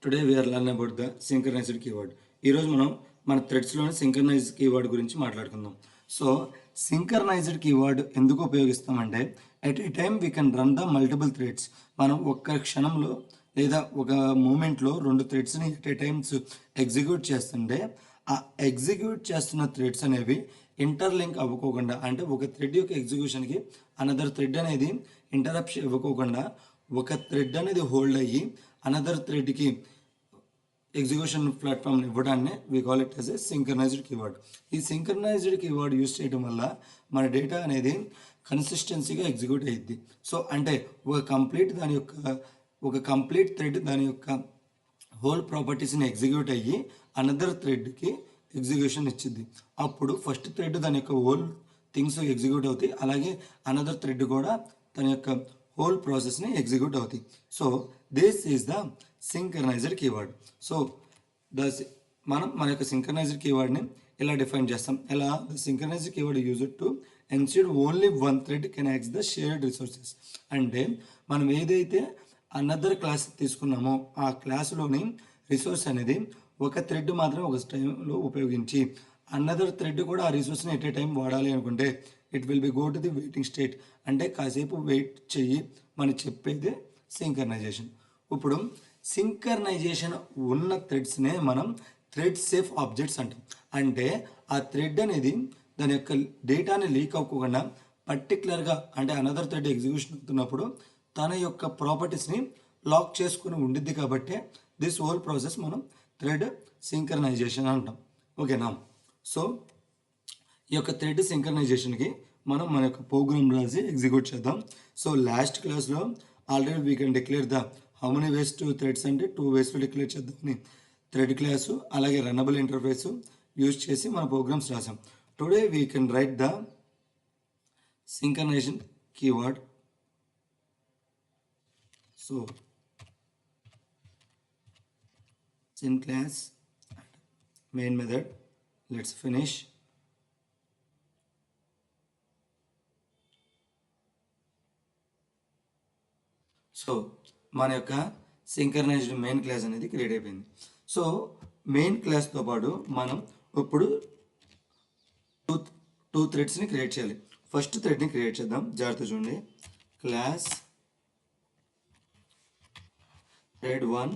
Today we are learn about the synchronized keyword. ఈరోజు మనం మన థ్రెడ్స్లోని సింక్రనైజ్డ్ కీవర్డ్ గురించి మాట్లాడుకుందాం. సో సింక్రనైజ్డ్ కీవర్డ్ ఎందుకు ఉపయోగిస్తామంటే at a time we can run the multiple threads. మనం ఒక్క క్షణంలో లేదా ఒక మూమెంట్లో రెండు థ్రెడ్స్ని ఎట్ ఏ టైమ్స్ ఎగ్జిక్యూట్ చేస్తుంటే ఆ ఎగ్జిక్యూట్ చేస్తున్న థ్రెడ్స్ అనేవి ఇంటర్లింక్ అవ్వకోకుండా, అంటే ఒక థ్రెడ్ యొక్క ఎగ్జిక్యూషన్కి అనదర్ థ్రెడ్ అనేది ఇంటరప్షన్ ఇవ్వకోకుండా ఒక థ్రెడ్ అనేది హోల్డ్ అయ్యి అనదర్ థ్రెడ్కి ఎగ్జిక్యూషన్ ప్లాట్ఫామ్ని ఇవ్వడాన్ని we call it as a synchronized keyword. ఈ సింక్రనైజ్డ్ కీవర్డ్ యూస్ చేయడం వల్ల మన డేటా అనేది కన్సిస్టెన్సీగా ఎగ్జిక్యూట్ అయ్యిద్ది. సో అంటే ఒక కంప్లీట్ థ్రెడ్ దాని యొక్క హోల్ ప్రాపర్టీస్ని ఎగ్జిక్యూట్ అయ్యి అనదర్ థ్రెడ్కి ఎగ్జిక్యూషన్ ఇచ్చింది. అప్పుడు ఫస్ట్ థ్రెడ్ దాని యొక్క హోల్ థింగ్స్ ఎగ్జిక్యూట్ అవుతాయి, అలాగే అనదర్ థ్రెడ్ కూడా తన యొక్క హోల్ ప్రాసెస్ని ఎగ్జిక్యూట్ అవుతాయి. So this is the synchronized keyword. So మన యొక్క సింక్రనైజ్డ్ కీవర్డ్ని ఎలా డిఫైన్ చేస్తాం? ఎలా the synchronized keyword used to ensure only one thread can access the shared resources. అంటే మనం ఏదైతే అనదర్ క్లాస్ తీసుకున్నామో ఆ క్లాసులోని రిసోర్స్ అనేది ఒక థ్రెడ్ మాత్రం ఒక టైంలో ఉపయోగించి అనదర్ థ్రెడ్ కూడా ఆ రిసోర్స్ని ఎట్ ఏ టైం వాడాలి అనుకుంటే it will be go to the waiting state. అంటే కాసేపు వెయిట్ చెయ్యి మనం చెప్పేది సింక్రనైజేషన్. ఇప్పుడు సింక్రనైజేషన్ ఉన్న థ్రెడ్స్నే మనం థ్రెడ్ సేఫ్ ఆబ్జెక్ట్స్ అంటాం. అంటే ఆ థ్రెడ్ అనేది దాని యొక్క డేటాని లీక్ అవ్వకుండా పర్టికులర్గా, అంటే అనదర్ థ్రెడ్ ఎగ్జిక్యూషన్ అవుతున్నప్పుడు తన యొక్క ప్రాపర్టీస్ని లాక్ చేసుకుని ఉండిద్ది. కాబట్టి దిస్ హోల్ ప్రాసెస్ మనం థ్రెడ్ సింక్రనైజేషన్ అంటాం. ఓకేనా? సో ఈ యొక్క థ్రెడ్ సింక్రనైజేషన్కి మనం మన యొక్క ప్రోగ్రామ్ రాసి ఎగ్జిక్యూట్ చేద్దాం. సో లాస్ట్ క్లాస్లో already we can declare the how many ways to threads అంటే 2 వేస్లో డిక్లేర్ చేద్దామని థ్రెడ్ క్లాసు అలాగే రన్నబుల్ ఇంటర్ఫేస్ యూజ్ చేసి మన ప్రోగ్రామ్స్ రాసాం. Today we can write the synchronisation keyword. So sin class main method, let's finish. So మన యొక్క synchronised main class అనేది create అయిపోయింది. సో మెయిన్ క్లాస్తో పాటు మనం ఇప్పుడు టూ థ్రెడ్స్ని క్రియేట్ చేయాలి. ఫస్ట్ థ్రెడ్ని క్రియేట్ చేద్దాం, జాగ్రత్త చూడండి. క్లాస్ థ్రెడ్ 1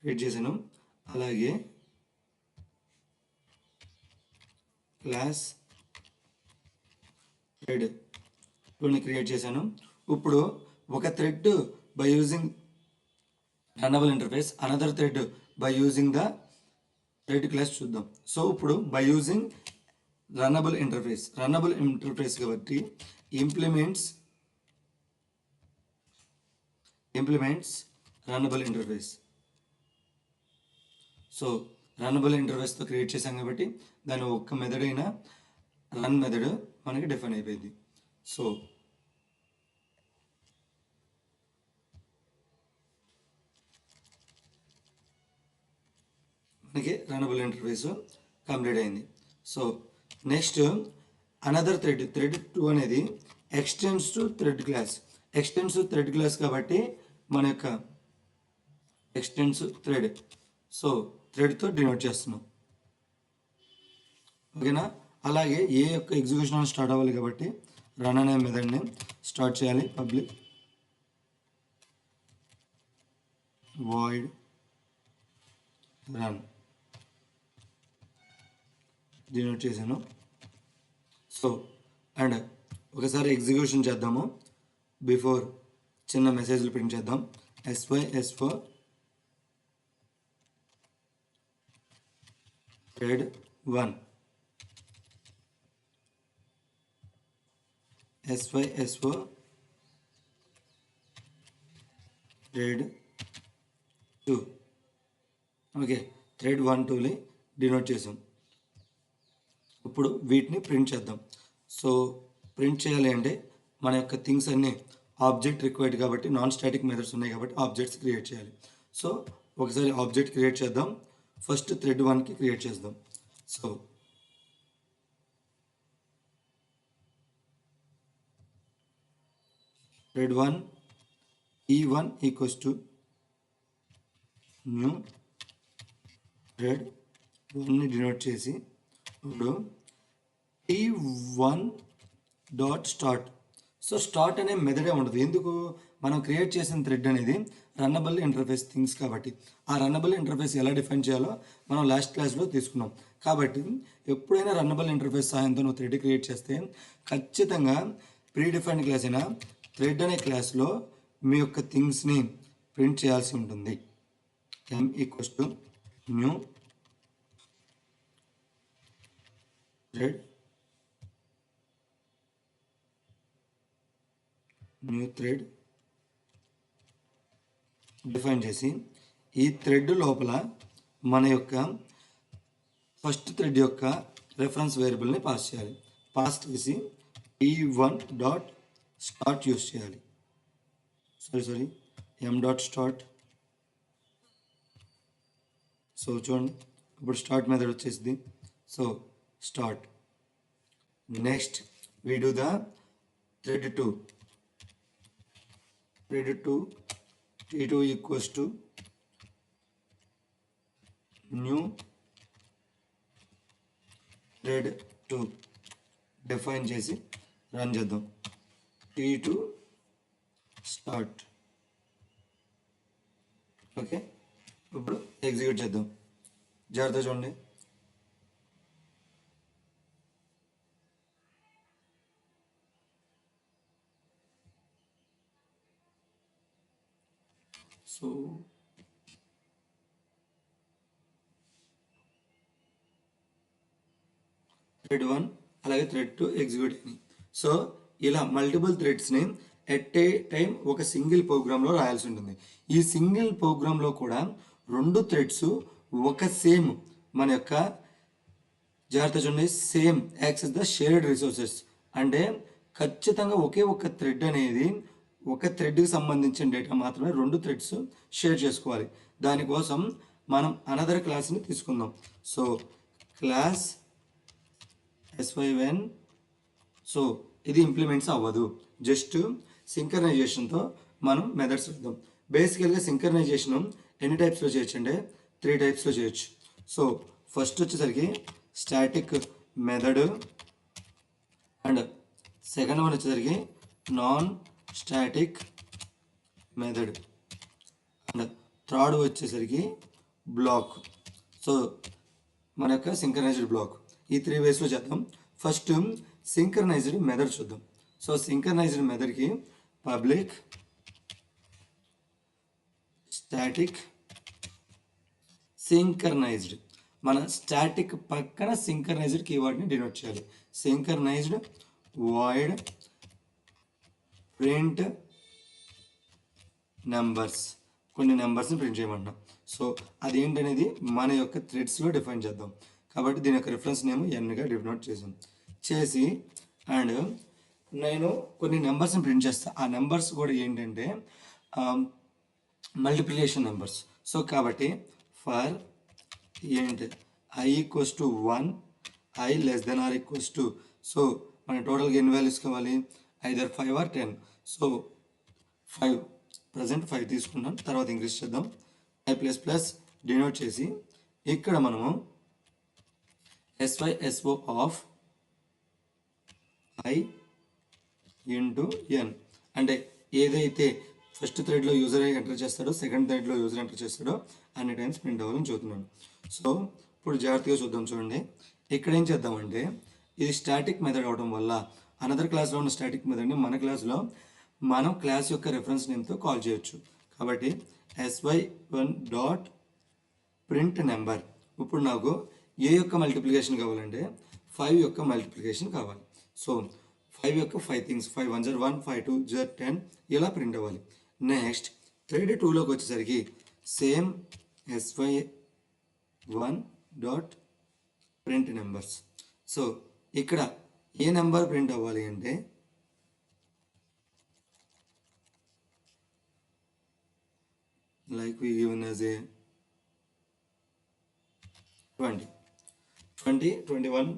క్రియేట్ చేశాను, అలాగే క్లాస్ థ్రెడ్ 2ని క్రియేట్ చేశాను. ఇప్పుడు ఒక thread by using runnable interface, another thread by using the thread class చూద్దాం. సో ఇప్పుడు బై యూజింగ్ రన్నబుల్ ఇంటర్ఫేస్ కాబట్టి implements runnable interface. So runnable ఇంటర్ఫేస్తో క్రియేట్ చేశాం కాబట్టి దాని ఒక్క మెథడ్ అయినా రన్ మెథడ్ మనకి డిఫైన్ అయిపోయింది. సో మనకి రన్నబుల్ ఇంటర్ఫేస్ కంప్లీట్ అయింది. సో నెక్స్ట్ అనదర్ థ్రెడ్ 2 అనేది ఎక్స్టెండ్స్ టు థ్రెడ్ క్లాస్ కాబట్టి మన యొక్క ఎక్స్టెండ్స్ థ్రెడ్, సో థ్రెడ్తో డినోట్ చేస్తున్నాం. ఓకేనా? అలాగే ఏ యొక్క ఎగ్జిక్యూషన్ స్టార్ట్ అవ్వాలి కాబట్టి రన్ అనే మెథడ్ని స్టార్ట్ చేయాలి. పబ్లిక్ వాయిడ్ రన్ డినోట్ చేశాను. సో అండ్ ఒకసారి ఎగ్జిక్యూషన్ చేద్దాము. బిఫోర్ చిన్న మెసేజ్లు ప్రింట్ చేద్దాం. SY thread 1, SY thread 2. Okay, thread 1, 2ని డినోట్ చేసాం. ఇప్పుడు వీటిని ప్రింట్ చేద్దాం. సో ప్రింట్ చేయాలి అంటే మన యొక్క థింగ్స్ అన్నీ ఆబ్జెక్ట్ రిక్వైర్డ్ కాబట్టి నాన్ స్టాటిక్ మెథడ్స్ ఉన్నాయి కాబట్టి ఆబ్జెక్ట్స్ క్రియేట్ చేయాలి. సో ఒకసారి ఆబ్జెక్ట్ క్రియేట్ చేద్దాం. ఫస్ట్ థ్రెడ్ 1కి క్రియేట్ చేద్దాం. So thread 1 E1 equals to new thread 1ని డినోట్ చేసి ఇప్పుడు T1 dot start. So start అనే మెథడే ఉండదు. ఎందుకు? మనం క్రియేట్ చేసిన థ్రెడ్ అనేది రన్నబుల్ ఇంటర్ఫేస్ థింగ్స్ కాబట్టి ఆ రన్నబుల్ ఇంటర్ఫేస్ ఎలా డిఫైన్ చేయాలో మనం లాస్ట్ క్లాస్లో తీసుకున్నాం. కాబట్టి ఎప్పుడైనా రన్నబుల్ ఇంటర్ఫేస్ సహాయంతో నువ్వు థ్రెడ్ క్రియేట్ చేస్తే ఖచ్చితంగా ప్రీ డిఫైన్డ్ క్లాస్ అయినా థ్రెడ్ అనే క్లాస్లో మీ యొక్క థింగ్స్ని ప్రింట్ చేయాల్సి ఉంటుంది. m equals to new thread define చేసి ఈ థ్రెడ్ లోపల మన యొక్క ఫస్ట్ థ్రెడ్ యొక్క రెఫరెన్స్ వేరియబుల్ని పాస్ చేయాలి. పాస్ చేసి T1 డాట్ స్టార్ట్ యూస్ చేయాలి. Sorry m dot start. So చూడండి ఇప్పుడు స్టార్ట్ మెథడ్ వచ్చేసింది. So start. Next we do the thread 2 T2 equals to new thread 2 define చేసి రన్ చేద్దాం. T2 start. ఓకే, ఇప్పుడు ఎగ్జిక్యూట్ చేద్దాం. జాగ్రత్త చూడండి. సో థ్రెడ్ 1 అలాగే థ్రెడ్ 2 ఎగ్జిక్యూట్ అయింది. సో ఇలా మల్టిపుల్ థ్రెడ్స్ని ఎట్ ఏ టైం ఒక సింగిల్ ప్రోగ్రాంలో రాయాల్సి ఉంటుంది. ఈ సింగిల్ ప్రోగ్రాంలో కూడా రెండు థ్రెడ్స్ ఒక సేమ్ మన యొక్క జాగ్రత్త చూడండి same access the shared resources అంటే ఖచ్చితంగా ఒకే ఒక థ్రెడ్ అనేది ఒక థ్రెడ్కి సంబంధించిన డేటా మాత్రమే రెండు థ్రెడ్స్ షేర్ చేసుకోవాలి. దానికోసం మనం అనదర్ క్లాస్ని తీసుకుందాం. So class S5N. సో ఇది ఇంప్లిమెంట్స్ అవ్వదు, జస్ట్ సింక్రనైజేషన్తో మనం మెథడ్స్ చూద్దాం. బేసికల్గా సింక్రనైజేషన్ ఎన్ని టైప్స్లో చేయొచ్చు అంటే 3 టైప్స్లో చేయొచ్చు. సో ఫస్ట్ వచ్చేసరికి static method and second one వచ్చేసరికి non static method and third వచ్చేసరికి బ్లాక్. సో మన యొక్క సింక్రనైజ్డ్ బ్లాక్. ఈ 3 వేస్లో చేద్దాం. ఫస్ట్ సింక్రనైజ్డ్ మెథడ్ చూద్దాం. సో సింక్రనైజ్డ్ మెథడ్కి పబ్లిక్ స్టాటిక్ సింక్రనైజ్డ్ మన స్టాటిక్ పక్కన సింక్రనైజ్డ్ కీవర్డ్ని డినోట్ చేయాలి. సింక్రనైజ్డ్ వాయిడ్ ప్రింట్ నెంబర్స్, కొన్ని నెంబర్స్ని ప్రింట్ చేయమంటాం. సో అదేంటనేది మన యొక్క థ్రెడ్స్లో డిఫైన్ చేద్దాం. కాబట్టి దీని యొక్క రిఫరెన్స్ నేమ్ ఎన్గా డినోట్ చేసాం. చేసి అండ్ నేను కొన్ని నెంబర్స్ని ప్రింట్ చేస్తాను. ఆ నెంబర్స్ కూడా ఏంటంటే మల్టిప్లికేషన్ నెంబర్స్. సో కాబట్టి ఫర్ ఏంటి i equals to 1 i less than R equals to. So మన టోటల్గా ఎన్ని వాల్యూస్ కావాలి? Either 5 or 10. సో 5 ప్రజెంట్ 5 తీసుకున్నాం. తర్వాత ఇంక్రీజ్ చేద్దాం. i ప్లస్ ప్లస్ డినోట్ చేసి ఇక్కడ మనము SYSO of i into n అంటే ఏదైతే ఫస్ట్ థ్రెడ్లో యూజర్ ఎంటర్ చేస్తాడో సెకండ్ థ్రెడ్లో యూజర్ ఎంటర్ చేస్తాడో అన్ని టైమ్స్ ప్రింట్ అవ్వాలని చూస్తున్నాను. సో ఇప్పుడు జాగ్రత్తగా చూద్దాం. చూడండి ఇక్కడ ఏం చేద్దామంటే ఇది స్టాటిక్ మెథడ్ అవడం వల్ల అనదర్ క్లాస్లో ఉన్న స్టాటిక్ మెథడ్ని మన క్లాస్లో మనం క్లాస్ యొక్క రెఫరెన్స్ నేమ్తో కాల్ చేయొచ్చు. కాబట్టి sy1 డాట్ ప్రింట్ నెంబర్. ఇప్పుడు నాకు ఏ యొక్క మల్టిప్లికేషన్ కావాలంటే 5 యొక్క మల్టిప్లికేషన్ కావాలి. సో 5 యొక్క 5 థింగ్స్ 5 1 0 1 5 2 0 10 ఇలా ప్రింట్ అవ్వాలి. నెక్స్ట్ థ్రెడ్ 2లోకి వచ్చేసరికి same sy1 dot print numbers. So ఇక్కడ ఏ నెంబర్ ప్రింట్ అవ్వాలి అంటే like we given as a 20 21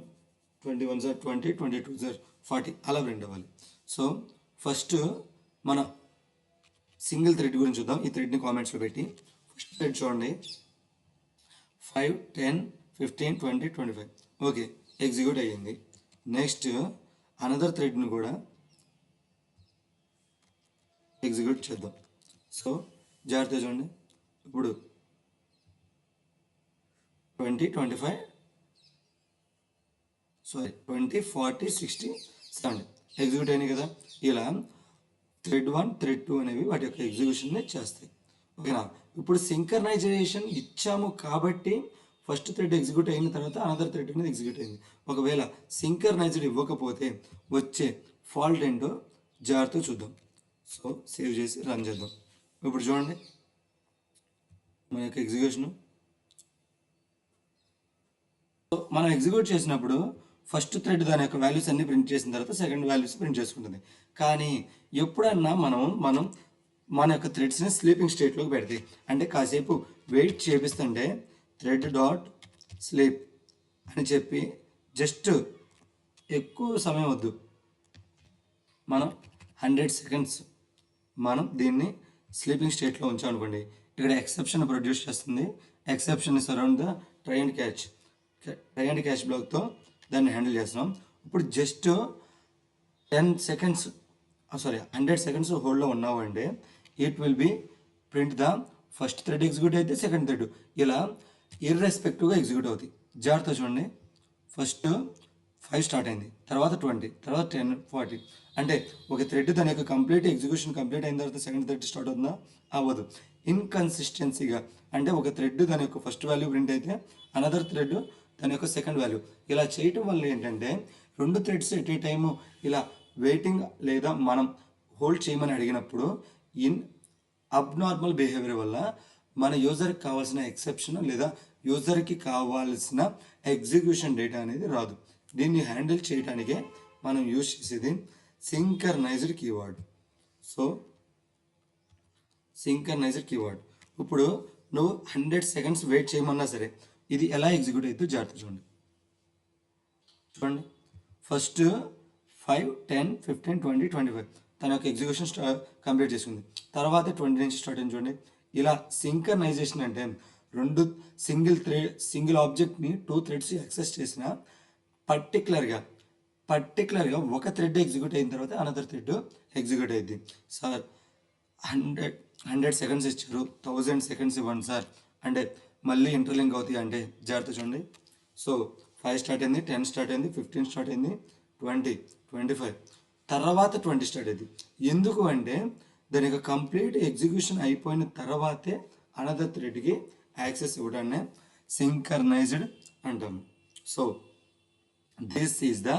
21 sir 20 22 sir 40 అలా ప్రింట్ అవ్వాలి. సో ఫస్ట్ మన సింగిల్ థ్రెడ్ గురించి చూద్దాం. ఈ థ్రెడ్ని కామెంట్స్లో పెట్టి థ్రెడ్ చూడండి 5, 10, 15, 20, 25. ఓకే, ఎగ్జిక్యూట్ అయ్యింది. నెక్స్ట్ అనదర్ థ్రెడ్ని కూడా ఎగ్జిక్యూట్ చేద్దాం. సో జాగ్రత్త చూడండి, ఇప్పుడు 20, 25, 20, 40, 60, 70 ఎగ్జిక్యూట్ అయినాయి కదా. ఇలా థ్రెడ్ 1, థ్రెడ్ 2 అనేవి వాటి యొక్క ఎగ్జిక్యూషన్ని చేస్తాయి. ఓకేనా. ఇప్పుడు సింక్రనైజేషన్ ఇచ్చాము కాబట్టి ఫస్ట్ థ్రెడ్ ఎగ్జిక్యూట్ అయిన తర్వాత అనదర్ థ్రెడ్ అనేది ఎగ్జిక్యూట్ అయింది. ఒకవేళ సింక్రనైజ్డ్ ఇవ్వకపోతే వచ్చే ఫాల్ట్ ఏంటో జాగ్రత్తగా చూద్దాం. సో సేవ్ చేసి రన్ చేద్దాం. ఇప్పుడు చూడండి మన యొక్క ఎగ్జిక్యూషను. మనం ఎగ్జిక్యూట్ చేసినప్పుడు ఫస్ట్ థ్రెడ్ దాని యొక్క వాల్యూస్ అన్ని ప్రింట్ చేసిన తర్వాత సెకండ్ వాల్యూస్ ప్రింట్ చేసుకుంటుంది. కానీ ఎప్పుడన్నా మనం మన యొక్క థ్రెడ్స్ని స్లీపింగ్ స్టేట్లోకి పెడతాయి. అంటే కాసేపు వెయిట్ చేపిస్తుంటే థ్రెడ్ డాట్ స్లీప్ అని చెప్పి జస్ట్ ఎక్కువ సమయం వద్దు, మనం 100 సెకండ్స్ మనం దీన్ని స్లీపింగ్ స్టేట్లో ఉంచామనుకోండి, ఇక్కడ ఎక్సెప్షన్ ప్రొడ్యూస్ చేస్తుంది. Exception surround the try and catch బ్లాక్తో దాన్ని హ్యాండిల్ చేస్తున్నాం. ఇప్పుడు జస్ట్ 100 సెకండ్స్ హోల్డ్లో ఉన్నావు అంటే it will be print the first thread execute అయితే సెకండ్ థ్రెడ్ ఇలా ఇర్రెస్పెక్టివ్గా ఎగ్జిక్యూట్ అవుతాయి. జాగ్రత్త చూడండి, ఫస్ట్ 5 స్టార్ట్ అయింది, తర్వాత 20, తర్వాత 10, 40. అంటే ఒక థ్రెడ్ దాని యొక్క ఎగ్జిక్యూషన్ కంప్లీట్ అయిన తర్వాత సెకండ్ థ్రెడ్ స్టార్ట్ అవుతుందా? అవ్వదు. ఇన్కన్సిస్టెన్సీగా అంటే ఒక థ్రెడ్ దాని యొక్క ఫస్ట్ వాల్యూ ప్రింట్ అయితే అనదర్ థ్రెడ్ దాని యొక్క సెకండ్ వాల్యూ. ఇలా చేయటం వల్ల ఏంటంటే 2 థ్రెడ్స్ ఎట్ ఏ టైము ఇలా వెయిటింగ్ లేదా మనం హోల్డ్ చేయమని అడిగినప్పుడు అబ్నార్మల్ బిహేవియర్ వల్ల మన యూజర్కి కావాల్సిన ఎక్సెప్షన్ లేదా యూజర్కి కావాల్సిన ఎగ్జిక్యూషన్ డేటా అనేది రాదు. దీన్ని హ్యాండిల్ చేయడానికే మనం యూజ్ చేసేది synchronised keyword. So synchronized keyword. ఇప్పుడు నువ్వు 100 సెకండ్స్ వెయిట్ చేయమన్నా సరే ఇది ఎలా ఎగ్జిక్యూట్ అవుతుందో జాగ్రత్త చూడండి. ఫస్ట్ 5, 10, 15, 20, 25 తన యొక్క ఎగ్జిక్యూషన్ కంప్లీట్ చేసుకుంది. తర్వాత 20 నుంచి స్టార్ట్ అయింది చూడండి. ఇలా సింక్రనైజేషన్ అంటే సింగిల్ ఆబ్జెక్ట్ని 2 థ్రెడ్స్ యాక్సెస్ చేసిన పర్టికులర్గా ఒక థ్రెడ్ ఎగ్జిక్యూట్ అయిన తర్వాత అనదర్ థ్రెడ్ ఎగ్జిక్యూట్ అయింది. సార్ 100 సెకండ్స్ ఇచ్చారు, 1000 సెకండ్స్ ఇవ్వండి సార్ అంటే మళ్ళీ ఇంటర్లింక్ అవుతాయి అంటే జాగ్రత్త చూడండి. సో 5 స్టార్ట్ అయింది, 10 స్టార్ట్ అయింది, 15 స్టార్ట్ అయింది, 20, 25 తర్వాత 20 స్టార్ట్ అయింది. ఎందుకు అంటే దాని యొక్క కంప్లీట్ ఎగ్జిక్యూషన్ అయిపోయిన తర్వాతే అనదర్ థ్రెడ్కి యాక్సెస్ ఇవ్వడాన్ని సింక్రనైజ్డ్ అంటాము. So this is the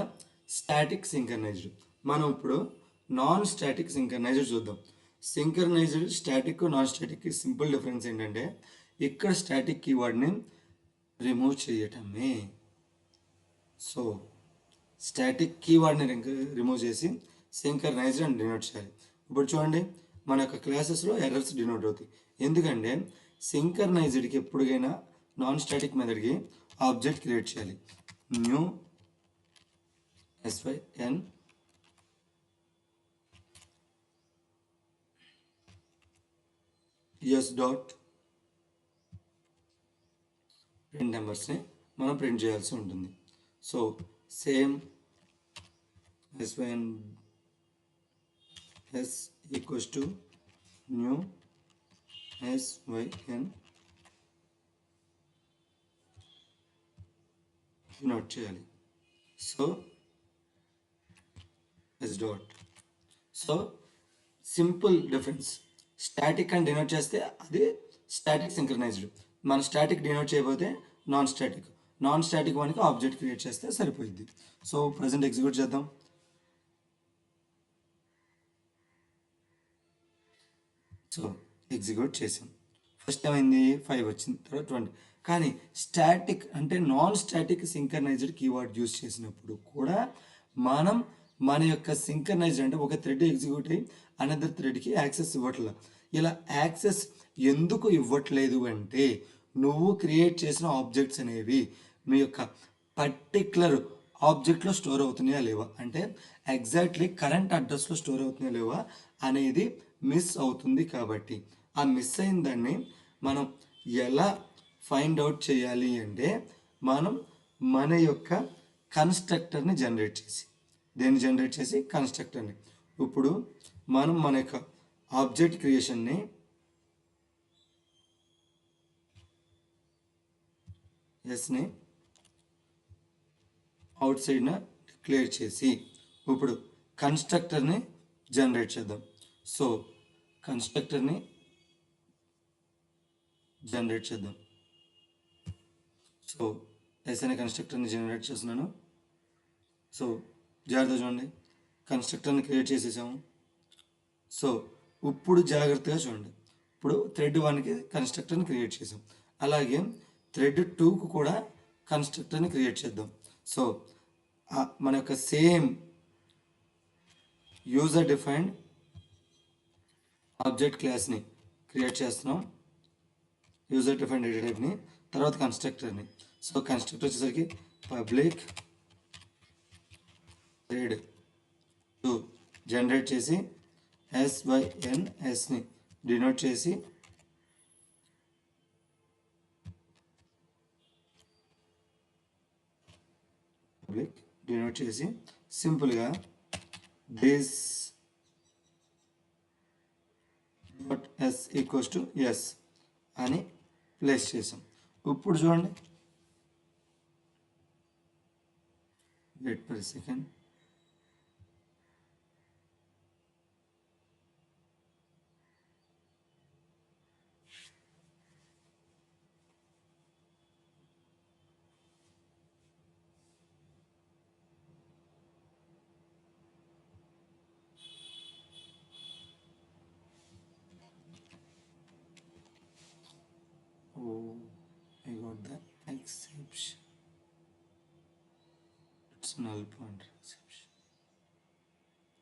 static synchronised. మనం ఇప్పుడు నాన్ స్టాటిక్ సింక్రనైజ్డ్ చూద్దాం. Synchronised static non static simple difference ఏంటంటే ఇక్కడ స్టాటిక్ కీవర్డ్ని రిమూవ్ చేయటమే. సో స్టాటిక్ కీవర్డ్ని రిమూవ్ చేసి సింక్రనైజ్డ్ అని డినోట్ చేయాలి. ఇప్పుడు చూడండి మన యొక్క క్లాసెస్లో ఎర్రర్స్ డినోట్ అవుతాయి. ఎందుకంటే సింక్రనైజ్డ్కి ఎప్పుడైనా నాన్ స్టాటిక్ మెథడ్కి ఆబ్జెక్ట్ క్రియేట్ చేయాలి. New SYN S dot print నెంబర్స్ని మనం ప్రింట్ చేయాల్సి ఉంటుంది. So same SYN S equals to new SYN denote చేయాలి. So S dot. So simple difference. Static అని డినోట్ చేస్తే అది స్టాటిక్ సింక్రనైజ్డ్, మన స్టాటిక్ డినోట్ చేయకపోతే నాన్ స్టాటిక్ వానికి ఆబ్జెక్ట్ క్రియేట్ చేస్తే సరిపోయింది. సో ప్రజెంట్ ఎగ్జిక్యూట్ చేద్దాం. సో ఎగ్జిక్యూట్ చేసాం. ఫస్ట్ ఏమైంది 5 వచ్చింది, తర్వాత 20. కానీ స్టాటిక్ అంటే non static synchronised keyword use చేసినప్పుడు కూడా మనం మన యొక్క సింక్రనైజ్డ్ అంటే ఒక థ్రెడ్ ఎగ్జిక్యూట్ అయ్యి అనదర్ థ్రెడ్కి యాక్సెస్ ఇవ్వట్లేదు. ఇలా యాక్సెస్ ఎందుకు ఇవ్వట్లేదు అంటే నువ్వు క్రియేట్ చేసిన ఆబ్జెక్ట్స్ అనేవి మీ యొక్క పర్టిక్యులర్ ఆబ్జెక్ట్లో స్టోర్ అవుతున్నాయా లేవా, అంటే ఎగ్జాక్ట్లీ కరెంట్ అడ్రస్లో స్టోర్ అవుతున్నాయా లేవా అనేది మిస్ అవుతుంది. కాబట్టి ఆ మిస్ అయిన దాన్ని మనం ఎలా ఫైండ్ అవుట్ చేయాలి అంటే మనం మన యొక్క కన్స్ట్రక్టర్ని జనరేట్ చేసి దేన్ని జనరేట్ చేసి కన్స్ట్రక్టర్ని. ఇప్పుడు మనం మన యొక్క ఆబ్జెక్ట్ క్రియేషన్ని ఎస్ని అవుట్ సైడ్న డిక్లేర్ చేసి ఇప్పుడు కన్స్ట్రక్టర్ని జనరేట్ చేద్దాం. సో కన్స్ట్రక్టర్ని జనరేట్ చేద్దాం. సో ఎస్ అనే కన్స్ట్రక్టర్ని జనరేట్ చేస్తున్నాను. సో జాగ్రత్త చూడండి, కన్స్ట్రక్టర్ని క్రియేట్ చేసేసాము. సో ఇప్పుడు జాగ్రత్తగా చూడండి, ఇప్పుడు థ్రెడ్ 1కి కన్స్ట్రక్టర్ని క్రియేట్ చేసాం, అలాగే థ్రెడ్ 2కు కూడా కన్స్ట్రక్టర్ని క్రియేట్ చేద్దాం. సో మన యొక్క సేమ్ యూజర్ డిఫైన్డ్ ఆబ్జెక్ట్ క్లాస్ని క్రియేట్ చేస్తున్నాం, యూజర్ డిఫైన్డ్ డేటా టైప్ని, తర్వాత కన్స్ట్రక్టర్ని. సో కన్స్ట్రక్టర్ వచ్చేసరికి పబ్లిక్ థ్రెడ్ 2 జనరేట్ చేసి SYNSని డినోట్ చేసి పబ్లిక్ డినోట్ చేసి సింపుల్గా this dot S equals to S అని ప్లేస్ చేసాం. ఇప్పుడు చూడండి, wait for second. Oh, I got the exception. It's null pointer exception.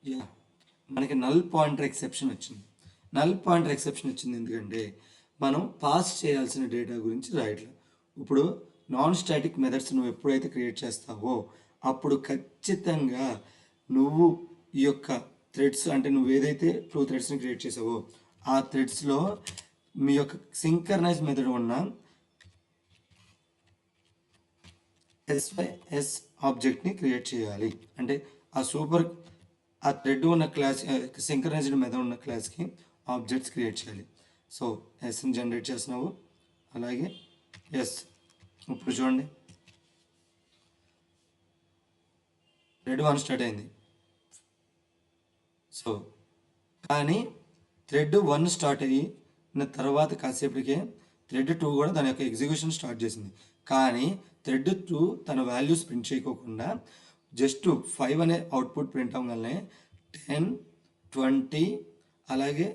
Yeah, మనకి నల్ పాయింటర్ ఎక్సెప్షన్ వచ్చింది. నల్ పాయింటర్ ఎక్సెప్షన్ వచ్చింది ఎందుకంటే మనం పాస్ చేయాల్సిన డేటా గురించి రాయట్లేదు. ఇప్పుడు నాన్ స్టాటిక్ మెథడ్స్ నువ్వు ఎప్పుడైతే క్రియేట్ చేస్తావో అప్పుడు ఖచ్చితంగా నువ్వు ఈ యొక్క థ్రెడ్స్ అంటే నువ్వు ఏదైతే 2 థ్రెడ్స్ని క్రియేట్ చేసావో ఆ థ్రెడ్స్లో మీ యొక్క సింక్రనైజ్ మెథడ్ ఉన్న SYS ఆబ్జెక్ట్ని క్రియేట్ చేయాలి. అంటే ఆ థ్రెడ్ ఉన్న క్లాస్ సింక్రనైజ్డ్ మెథడ్ ఉన్న క్లాస్కి ఆబ్జెక్ట్స్ క్రియేట్ చేయాలి. సో ఎస్ని జనరేట్ చేస్తున్నావు, అలాగే ఎస్. ఇప్పుడు చూడండి, థ్రెడ్ 1 స్టార్ట్ అయింది. సో కానీ థ్రెడ్ 1 స్టార్ట్ అయ్యి తర్వాత కాసేపటికే థ్రెడ్ 2 కూడా దాని యొక్క ఎగ్జిక్యూషన్ స్టార్ట్ చేసింది. కానీ థ్రెడ్ 2 తన వాల్యూస్ ప్రింట్ చేయకోకుండా జస్ట్ 5 అనే అవుట్పుట్ ప్రింట్ అవ్వగానే 10, 20 అలాగే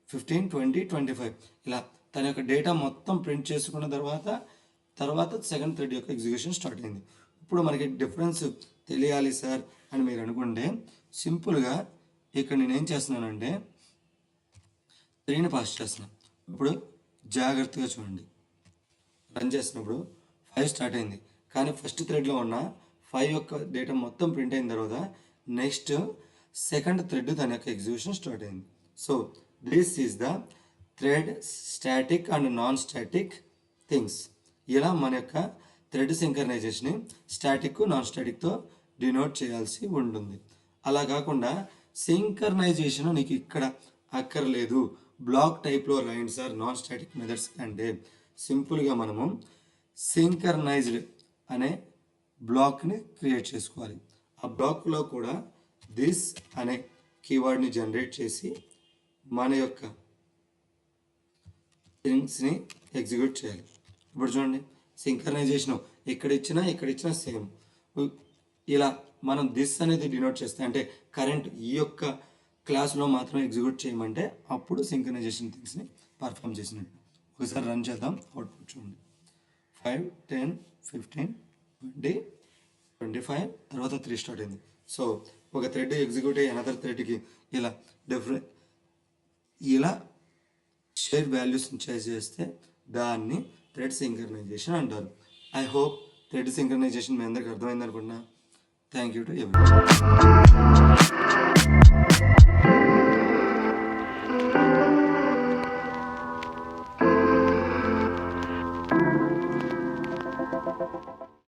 15, 20, 25 ఇలా తన యొక్క డేటా మొత్తం ప్రింట్ చేసుకున్న తర్వాత సెకండ్ థ్రెడ్ యొక్క ఎగ్జిక్యూషన్ స్టార్ట్ అయింది. ఇప్పుడు మనకి డిఫరెన్స్ తెలియాలి సార్ అని మీరు అనుకుంటే సింపుల్గా ఇక్కడ నేను ఏం చేస్తున్నానంటే 3ని పాస్ చేస్తున్నాను. ఇప్పుడు జాగ్రత్తగా చూడండి, రన్ చేసినప్పుడు 5 స్టార్ట్ అయింది, కానీ ఫస్ట్ థ్రెడ్లో ఉన్న 5 యొక్క డేటా మొత్తం ప్రింట్ అయిన తర్వాత నెక్స్ట్ సెకండ్ థ్రెడ్ దాని యొక్క ఎగ్జిక్యూషన్ స్టార్ట్ అయింది. So this is the thread static and non static things. ఇలా మన యొక్క థ్రెడ్ సింక్రనైజేషన్ స్టాటిక్ నాన్ స్టాటిక్తో డినోట్ చేయాల్సి ఉంటుంది. అలా కాకుండా సింక్రనైజేషన్ నీకు ఇక్కడ అక్కర్లేదు, బ్లాక్ టైప్లో రాయండి సార్ నాన్ స్టాటిక్ మెథడ్స్ అంటే సింపుల్గా మనము సింక్రనైజ్డ్ అనే బ్లాక్ని క్రియేట్ చేసుకోవాలి. ఆ బ్లాక్లో కూడా దిస్ అనే కీవర్డ్ని జనరేట్ చేసి మన యొక్క థింగ్స్ని ఎగ్జిక్యూట్ చేయాలి. ఇప్పుడు చూడండి, సింక్రనైజేషన్ ఇక్కడ ఇచ్చినా సేమ్. ఇలా మనం దిస్ అనేది డినోట్ చేస్తే అంటే కరెంట్ ఈ యొక్క క్లాస్లో మాత్రం ఎగ్జిక్యూట్ చేయమంటే అప్పుడు సింక్రనైజేషన్ థింగ్స్ని పర్ఫామ్ చేసినట్టు. ఒకసారి రన్ చేద్దాం, అవుట్పుట్ చూడండి. 5, 10, 15, 20, 25 తర్వాత 3 స్టార్ట్ అయింది. సో ఒక థ్రెడ్ ఎగ్జిక్యూట్ అయ్యి అనదర్ థ్రెడ్కి ఇలా షేర్ వాల్యూస్ చేస్తే దాన్ని థ్రెడ్ సింక్రనైజేషన్ అంటారు. ఐ హోప్ థ్రెడ్ సింక్రనైజేషన్ మీ అందరికి అర్థమైంది అనుకుంటున్నా. Thank you to every.